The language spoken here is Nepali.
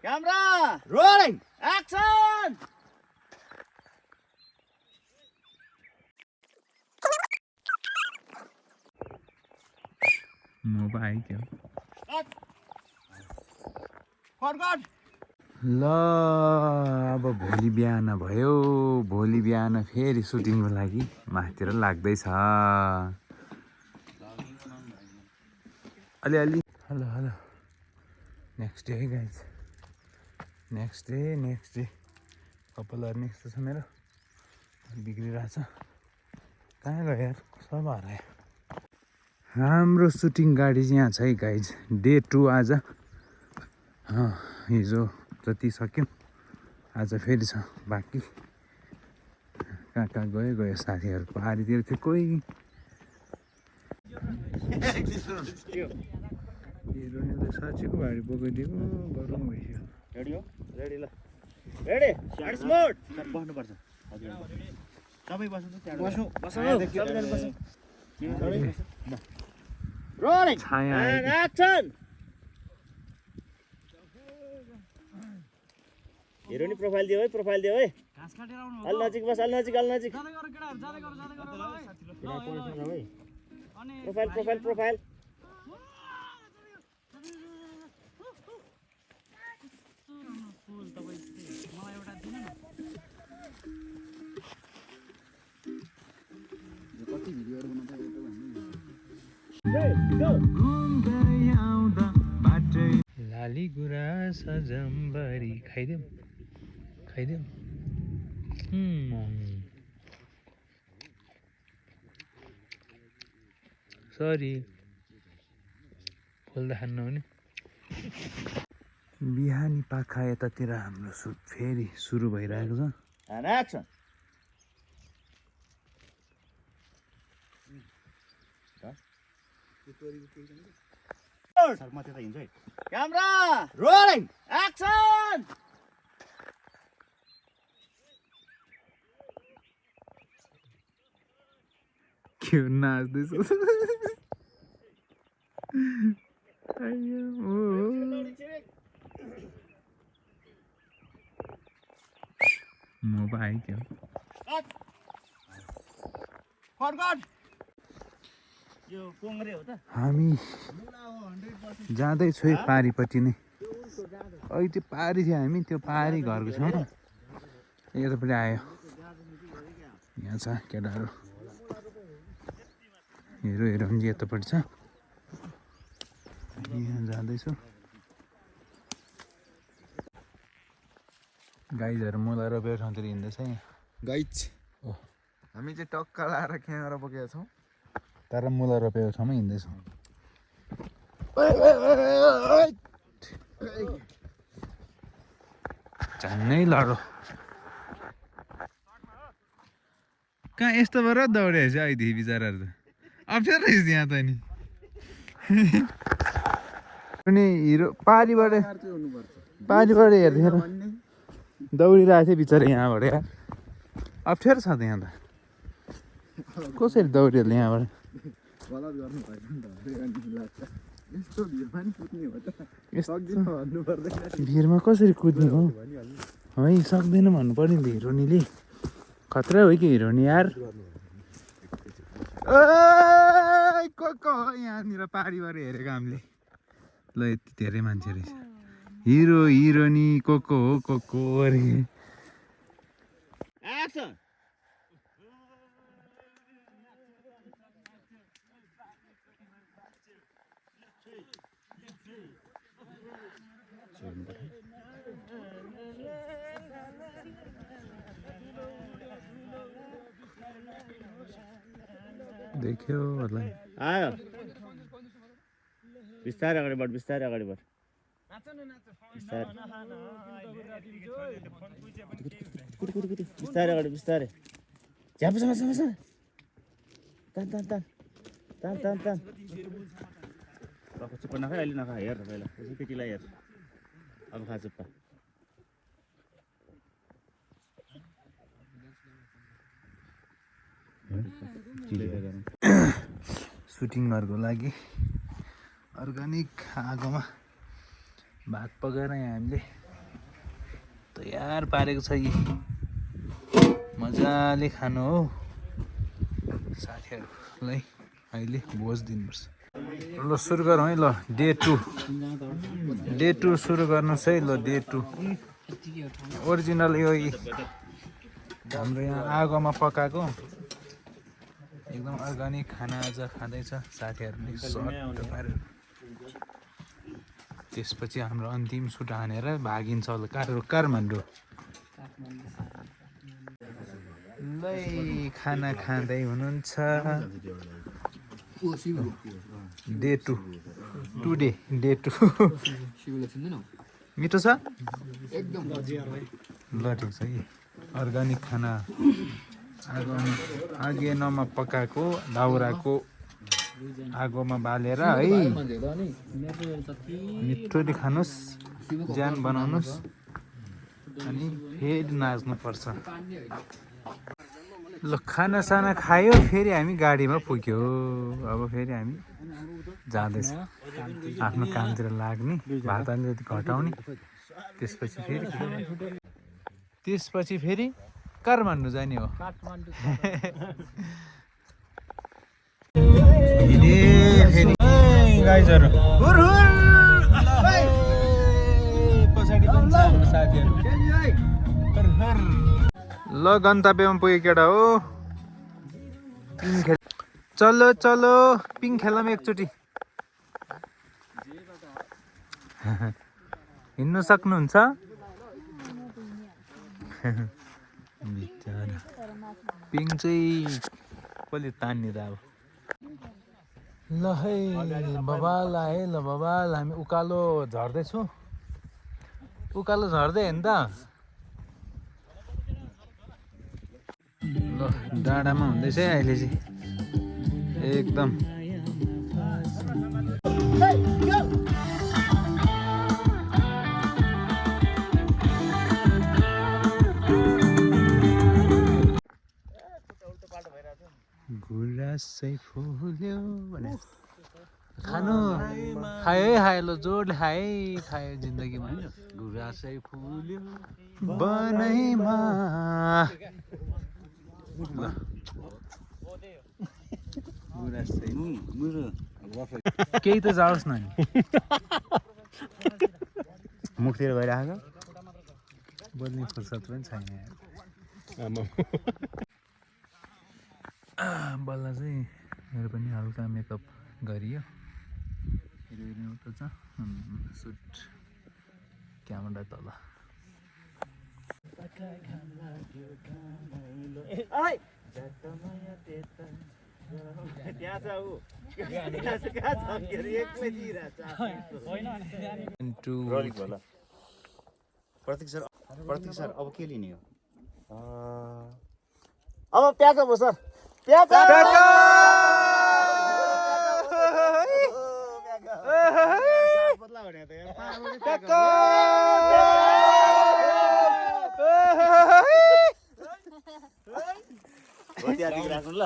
क्यामेरा रोलिङ एक्सन म पो आइक्यो ल अब भोलि बिहान भयो भोलि बिहान फेरि सुटिङको लागि माथितिर लाग्दैछ अलिअलि हेलो हेलो नेक्स्ट डे है गाइज नेक्स्ट डे कपालहरू नेक्स्ट छ मेरो बिग्रिरहेछ कहाँ गयो यार सब हरायो हाम्रो सुटिङ गाडी चाहिँ यहाँ छ है गाइज डे 2 आज हिजो जति सक्यौँ आज फेरि छ बाँकी कहाँ कहाँ गयो साथीहरू पाहाडीतिर थियो कोही हिरोनीले साँच्चीको भाडी बोकाइदिएको गरौँ भइसक्यो रेडी हो रेडी ल रेडी स्टार्ट मोड सर बस्नुपर्छ सबै बस्नु त्यहाँ बस्नु सबैजना बस्नु रोलिङ छाया एक्सन हिरोनी प्रोफाइल दियो है अलि नजिक बस अलि नजिक प्रोफाइल लाली गुराँस जम्बरी खाइदिउँ सरी फुल्दा खानु हुने बिहानी पाखा यतातिर हाम्रो सुट फेरि सुरु भइरहेको छ एक्सन सर म त्यता हिँड्छु है क्यामेरा रोलिङ एक्सन के नाच्दैछ म पो आइक्यो यो कोङ्ग्रे हो त हामी जाँदैछु है पारीपट्टि नै अहिले त्यो पारी थियो हामी त्यो पारी घरको छेउमा यतापट्टि आयो यहाँ छ केटाहरू हिरोनी यतापट्टि छ यहाँ जाँदैछु गाइजहरू मुला रोपेको ठाउँतिर हिँड्दैछ यहाँ गाइज हामी चाहिँ टक्का लाएर क्यामेरा बोकेका छौँ तर मुला रोपेको ठाउँमा हिँड्दैछौँ झन्नै लडो कहाँ यस्तो भएर दौडेको छ अहिले बिचराहरू त अप्ठ्यारो रहेछ यहाँ त नि अनि हिरो पारीबाट हेर्दै दौडिरहेको थियो बिचरा यहाँबाट यार अप्ठ्यारो छ त यहाँ त कसरी दौड्यो यहाँबाट गलत गर्नु भएछ भिरमा कसरी कुद्ने हो है सक्दैन भन्नु पर्ने नि हिरोनीले खतरा हो कि हिरोनी यार को यहाँनिर पारीबाट हेरेको हामीले ल यति धेरै मान्छे रहेछ हिरोनी को हो अरे एक्सन देख्यो होला आयो बिस्तारै अगाडि बढ बिस्तारै अगाडि बिस्तारै झ्यापसँग तान चुप्पा नखाए अहिले नखा हेर पहिला केटीलाई हेर अब खा चुप्पा सुटिङहरूको लागि अर्ग्यानिक आगोमा भात पकाएर यहाँ हामीले तयार पारेको छ यी मजाले खानु हो साथीहरूलाई अहिले भोज दिनुपर्छ ल सुरु गरौँ है ल डे 2 सुरु गर्नुहोस् है ल डे 2 ओरिजिनल यो हाम्रो यहाँ आगोमा पकाएको एकदम अर्ग्यानिक खाना आज खाँदैछ साथीहरूले सट्ट पारेर त्यसपछि हाम्रो अन्तिम सुट हानेर भागिन्छ होला काठमाडौँ लै खाना खाँदै हुनुहुन्छ डे 2 मिठो छ एकदम ल ठिक छ कि अर्ग्यानिक खाना आगोमा पकाएको दाउराको आगोमा बालेर है मिठोले खानुहोस् ज्यान बनाउनुहोस् अनि फेरि नाच्नुपर्छ ल खानासाना खायो फेरि हामी गाडीमा पुग्यो अब फेरि हामी जाँदैछ आफ्नो कामतिर लाग्ने भात अलिकति घटाउने त्यसपछि फेरि काठमाडौँ जाने हो गाइजहरु पछाडि पनि छ हाम्रो साथीहरु ल गन्तव्यमा पुगे केटा हो चलो चलो पिङ खेलौँ एकचोटि हिँड्नु सक्नुहुन्छ पिङ चाहिँ कसले तान्नेर अब ल है बबाल आए ल बबाल हामी उकालो झर्दैछौँ उकालो झर्दै हेर्नु त ल डाँडामा हुँदैछ है अहिले चाहिँ एकदम गुराँसै फुल्यो भने खानु खायो है खायो ल जोडले खायो जिन्दगीमा गुराँसै फुल्यो बनैमा केही त जाओस् न मुखतिर भइरहेको बोल्ने फुर्सद पनि छैन बल्ल चाहिँ मेरो पनि हल्का मेकअप गरियो हिरोइन उता छ सुट क्यामेरा तल प्रतीक सर अब के लिने हो अब प्याक हो सर प्याक राख्नु ल